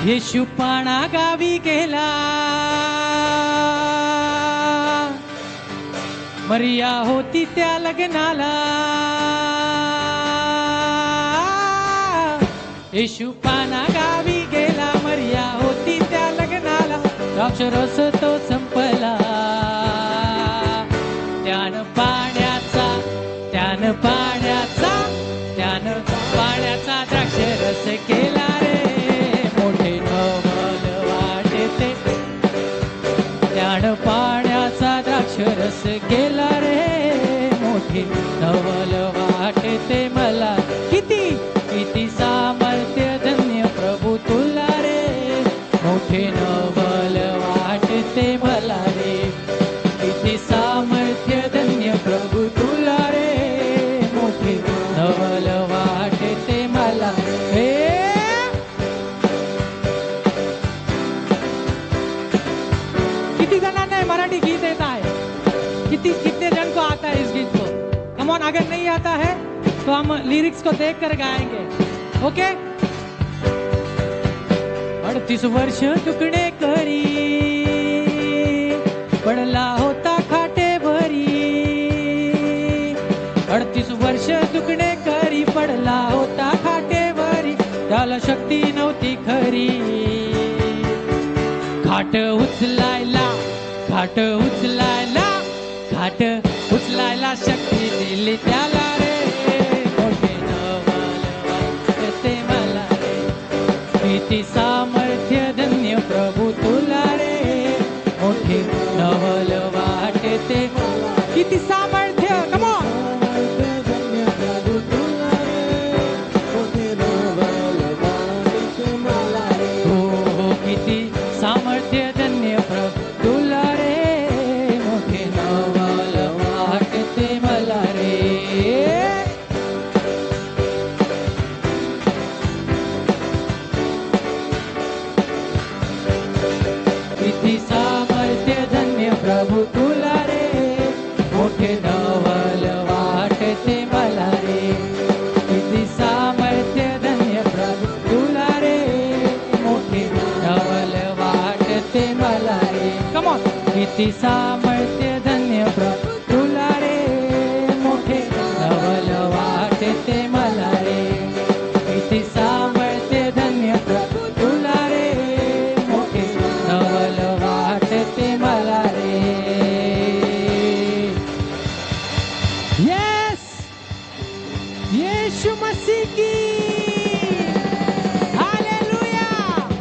येशू पाणा गावी गेला, मरिया होती त्या लग्नाला. येशू पाणा गावी गेला, मरिया होती त्या लग्नाला. द्राक्षरस तो संपला, त्यानं पाण्याचा द्राक्षरस केला रे. मोठे नवल वाटते, त्यानं पाण्याचा द्राक्षरस केला रे. मोठे नवल वाटते मला. किती सामर्थ्य धन्य प्रभू तुला रे. मोठे नवल वाटते मला रे. किती सामर्थ्य धन्य प्रभू तुला रे. मोठे नवल वाटते मला रे. किती जणांना मराठी गीत येता है? कितने जन को आता है इस गीत को? कम ऑन, अगर नहीं आता है तो हम लिरिक्स को देख कर गाएंगे. ओके. 38 वर्ष दुखणे करी, पडला होता खाटेवरी. 38 वर्ष दुखणे करी, पडला होता खाटेवरी. त्याला शक्ती नव्हती खरी. खाट उचलायला शक्ती दिली त्याला रे. मोठे नवल वाटते मला रे. किती सामर्थ्य धन्य प्रभू तुला रे. मोठे नवल वाटते. किती सामर्थ्य, कम ऑन. हो किती सामर्थ्य धन्य प्रभू तुला रे. मोठे नवल वाटते मला रे. किती सामर्थ्य धन्य प्रभू तुला रे. मोठे नवल वाटते मला रे. किती सामर्थ्य धन्य प्रभू तुला रे. मोठे नवल वाटते मला रे. Come on. किती सामर्थ्य